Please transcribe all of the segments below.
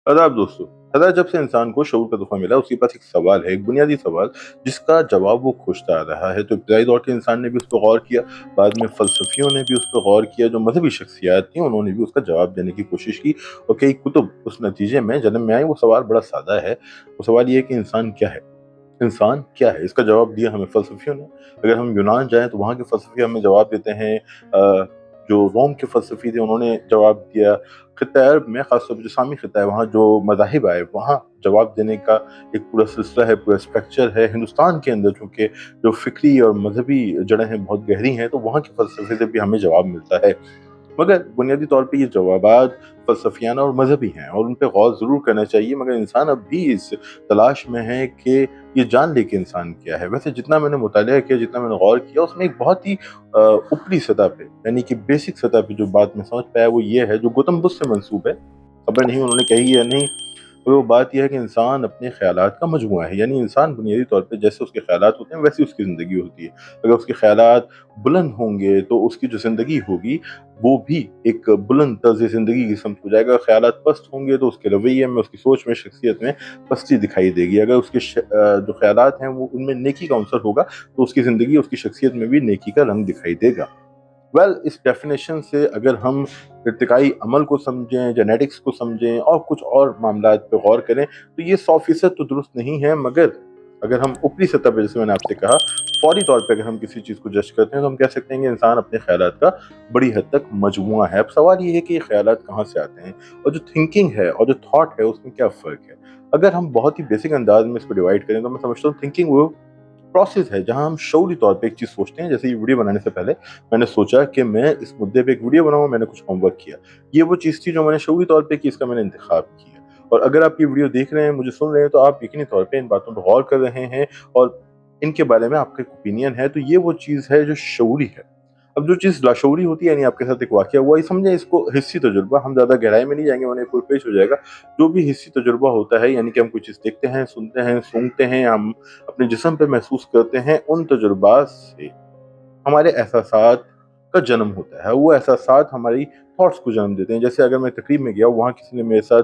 आदाब दोस्तों। जब से इंसान को शऊर का तोहफा मिला, उसके पास एक सवाल है, एक बुनियादी सवाल, जिसका जवाब वो खोजता आ रहा है। तो इब्तदाई दौर के इंसान ने भी उस पर गौर किया, बाद में फ़लसफ़ियों ने भी उस पर गौर किया, जो मज़हबी शख्सियात थीं उन्होंने भी उसका जवाब देने की कोशिश की, और कई कुतुब उस नतीजे में जन्म में आई। वो सवाल बड़ा सादा है, वो सवाल ये है कि इंसान क्या है? इंसान क्या है? इसका जवाब दिया हमें फ़लसफ़ियों ने। अगर हम यूनान जाएँ तो वहाँ के फ़लसफ़ी हमें जवाब देते हैं। जो रोम के फ़लसफ़ी थे उन्होंने जवाब दिया। ख़ित्ता अरब में ख़ासतौर पे जो सामी ख़ित्ता है, वहाँ जो मज़ाहिब आए, वहाँ जवाब देने का एक पूरा सिलसिला है, पूरा स्ट्रक्चर है। हिंदुस्तान के अंदर चूँकि जो फ़िक्री और मज़हबी जड़ें हैं बहुत गहरी हैं, तो वहाँ के फ़लसफ़े से भी हमें जवाब मिलता है। मगर बुनियादी तौर पे ये जवाबात फ़लसफ़ियाना और मज़हबी हैं, और उन पे गौर ज़रूर करना चाहिए। मगर इंसान अब भी इस तलाश में है कि ये जान ले कि इंसान क्या है। वैसे जितना मैंने मुतालिया किया, जितना मैंने गौर किया, उसमें एक बहुत ही ऊपरी सतह पे, यानी कि बेसिक सतह पे जो बात मैं समझ पाया वो ये है, जो गौतम बुद्ध से मंसूब है। खबर नहीं उन्होंने कही या नहीं, और वो बात यह है कि इंसान अपने ख़यालात का मजमुआ है। यानी इंसान बुनियादी तौर पे जैसे उसके ख़यालात होते हैं, वैसी उसकी ज़िंदगी होती है। अगर उसके ख़यालात बुलंद होंगे तो उसकी जो ज़िंदगी होगी वो भी एक बुलंद तर्ज़ ज़िंदगी की समत हो जाएगा। ख़यालात पस्त होंगे तो उसके रवैये में, उसकी सोच में, शख्सियत में पस्ती दिखाई देगी। अगर उसके जो ख़यालात हैं वो उनमें नेकी का अंसर होगा, तो उसकी ज़िंदगी, उसकी शख्सियत में भी नेकी का रंग दिखाई देगा। इस डेफिनेशन से अगर हम इर्तिकाई अमल को समझें, जेनेटिक्स को समझें और कुछ और मामलात पे गौर करें, तो ये 100% तो दुरुस्त नहीं है। मगर अगर हम ऊपरी सतह पे, जैसे मैंने आपसे कहा, फौरी तौर पे अगर हम किसी चीज़ को जज करते हैं, तो हम कह सकते हैं कि इंसान अपने ख़यालात का बड़ी हद तक मजमुआ है। अब सवाल ये है कि ये ख़यालात कहाँ से आते हैं, और जो थिंकिंग है और जो थॉट है उसमें क्या फ़र्क है? अगर हम बहुत ही बेसिक अंदाज़ में इसको डिवाइड करें, तो मैं समझता हूँ थिंकिंग वो प्रोसेस है जहाँ हम शऊरी तौर पे एक चीज़ सोचते हैं। जैसे ये वीडियो बनाने से पहले मैंने सोचा कि मैं इस मुद्दे पे एक वीडियो बनाऊँ, मैंने कुछ होमवर्क किया। ये वो चीज़ थी जो मैंने शऊरी तौर पे की, इसका मैंने इंतखाब किया। और अगर आप ये वीडियो देख रहे हैं, मुझे सुन रहे हैं, तो आप यकीनी तौर पे इन बातों पे गौर कर रहे हैं, और इनके बारे में आपका एक ओपिनियन है, तो ये वो चीज़ है जो शऊरी है। अब जो चीज़ लाशऊरी होती है, यानी आपके साथ एक वाक़या हुआ, ये समझें इसको हिस्सी तजुर्बा, हम ज़्यादा गहराई में नहीं जाएँगे वरना ये फुल पेज हो जाएगा। जो भी हिस्सी तजुर्बा होता है, यानी कि हम कोई चीज़ देखते हैं, सुनते हैं, सूंघते हैं, हम अपने जिस्म पे महसूस करते हैं, उन तजुर्बात से हमारे एहसासात का जन्म होता है। वो एहसासात हमारी थॉट्स को जन्म देते हैं। जैसे अगर मैं तकरीब में गया, वहाँ किसी ने मेरे साथ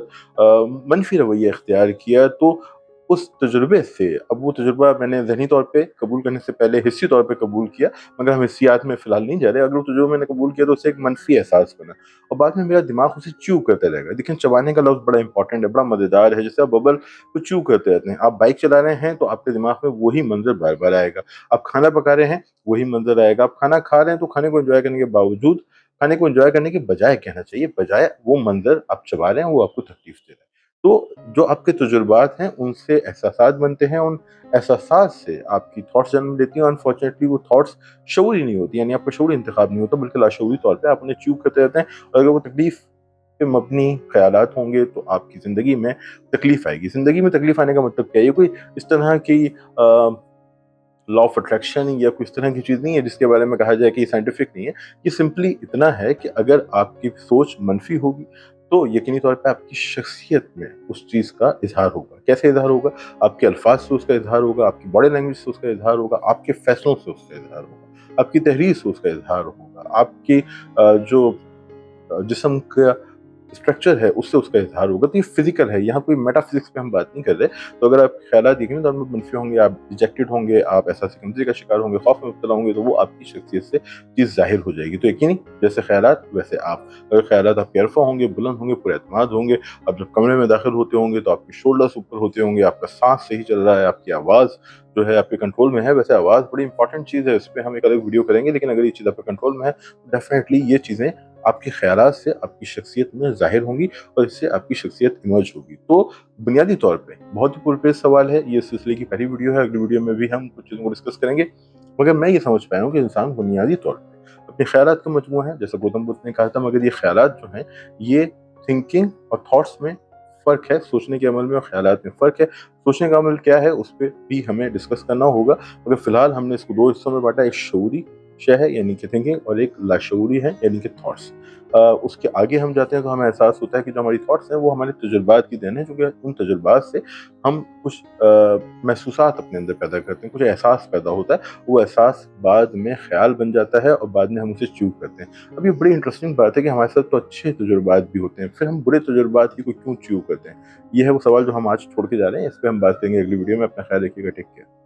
मनफ़ी रवैया इख्तियार किया, तो उस तजुर्बे से, अब वो तजुर्बा मैंने ज़हनी तौर पे कबूल करने से पहले हिस्सी तौर पे कबूल किया, मगर हम हिस्सियात में फ़िलहाल नहीं जा रहे। अगर वो तजुर्बा मैंने कबूल किया तो उससे एक मनफ़ी एहसास बना, और बाद में मेरा दिमाग उसे च्यू करते रहेगा। देखिए, चबाने का लफ्ज़ बड़ा इंपॉर्टेंट है, बड़ा मज़ेदार है। जैसे आप बबल को च्यू करते रहते हैं, आप बाइक चला रहे हैं तो आपके दिमाग में वही मंज़र बार-बार आएगा। आप खाना पका रहे हैं, वही मंज़र आएगा। आप खाना खा रहे हैं तो खाने को एन्जॉय करने के बावजूद, खाने को एन्जॉय करने के बजाय कहना चाहिए, बजाय वो मंज़र आप चबा रहे हैं, वो आपको तकलीफ़ दे रहा है। तो जो आपके तजुर्बात हैं, उनसे एहसासात बनते हैं, उन एहसासात से आपकी थॉट्स जन्म लेती हैं। अनफॉर्चुनेटली वो थॉट्स शऊरी नहीं होती, यानी आपका शऊरी इंतखाब नहीं होता, बल्कि लाशऊरी तौर पे आप उन्हें च्यू करते रहते हैं। और अगर वो तकलीफ़ पे मबनी ख़यालात होंगे, तो आपकी ज़िंदगी में तकलीफ़ आएगी। ज़िंदगी में तकलीफ़ आने का मतलब क्या है? ये कोई इस तरह की लॉ ऑफ अट्रैक्शन या कोई इस तरह की चीज़ नहीं है जिसके बारे में कहा जाए कि ये साइंटिफिक नहीं है। ये सिंपली इतना है कि अगर आपकी सोच मनफ़ी होगी, तो यकीनी तौर पे आपकी शख्सियत में उस चीज़ का इज़हार होगा। कैसे इज़हार होगा? आपके अल्फ़ाज़ से उसका इज़हार होगा, आपकी बॉडी लैंग्वेज से उसका इज़हार होगा, आपके फ़ैसलों से उसका इज़हार होगा, आपकी तहरीर से उसका इज़हार होगा, आपकी जो जिस्म का स्ट्रक्चर है उससे उसका इज़हार होगा। तो ये फ़िज़िकल है, यहाँ कोई मेटाफ़िज़िक्स पे हम बात नहीं कर रहे। तो अगर आप ख़यालात देखेंगे तो आप मनफ़ी होंगे, आप डिजेक्टेड होंगे, आप एहसास कमज़ोरी का शिकार होंगे, खौफ़ में मुब्तला होंगे, तो वो आपकी शख्सियत से चीज़ ज़ाहिर हो जाएगी। तो यकीनी जैसे ख़यालात वैसे आप। अगर ख़यालात आपके अरफ़ा होंगे, बुलंद होंगे, पुरएतमाद होंगे, आप जब कमरे में दाखिल होते होंगे तो आपके शोल्डर्स ऊपर होते होंगे, आपका साँस सही चल रहा है, आपकी आवाज़ जो है आपके कंट्रोल में है। वैसे आवाज़ बड़ी इंपॉर्टेंट चीज़ है, इस पे हम एक अलग वीडियो करेंगे, लेकिन अगर ये चीज़ आपके कंट्रोल में है, तो डेफ़िनेटली ये चीज़ें आपके ख़यालात से आपकी शख्सियत में ज़ाहिर होंगी, और इससे आपकी शख्सियत इमर्ज होगी। तो बुनियादी तौर पे बहुत ही पुरपेच सवाल है। ये इस सिलसिले की पहली वीडियो है, अगली वीडियो में भी हम कुछ चीज़ों को डिस्कस करेंगे। मगर मैं ये समझ पाया हूँ कि इंसान बुनियादी तौर पे अपने ख़यालात का मजमूआ है, जैसा गौतम बुद्ध ने कहा था। मगर ये ख़यालात जो हैं, ये थिंकिंग और थॉट्स में फ़र्क है, सोचने के अमल में और ख़यालात में फ़र्क है। सोचने का अमल क्या है, उस पे भी हमें डिस्कस करना होगा। मगर फ़िलहाल हमने इसको 2 हिस्सों में बाँटा, एक शऊरी शय है यानी कि थिंकिंग, और एक लाशऊरी है यानी कि थॉट्स। اس کے آگے ہم جاتے ہیں تو ہمیں احساس ہوتا ہے کہ جو ہماری تھاٹس ہیں وہ ہمارے تجربات کی دین ہے، چونکہ ان تجربات سے ہم کچھ محسوسات اپنے اندر پیدا کرتے ہیں، کچھ احساس پیدا ہوتا ہے، وہ احساس بعد میں خیال بن جاتا ہے اور بعد میں ہم اسے چیو کرتے ہیں۔ اب یہ بڑی انٹرسٹنگ بات ہے کہ ہمارے ساتھ تو اچھے تجربات بھی ہوتے ہیں، پھر ہم برے تجربات ہی کو کیوں چیو کرتے ہیں؟ یہ ہے وہ سوال جو ہم آج چھوڑ کے جا رہے ہیں، اس پہ ہم بات کریں گے اگلی ویڈیو میں۔ اپنا خیال رکھیے گا، ٹیک کیئر۔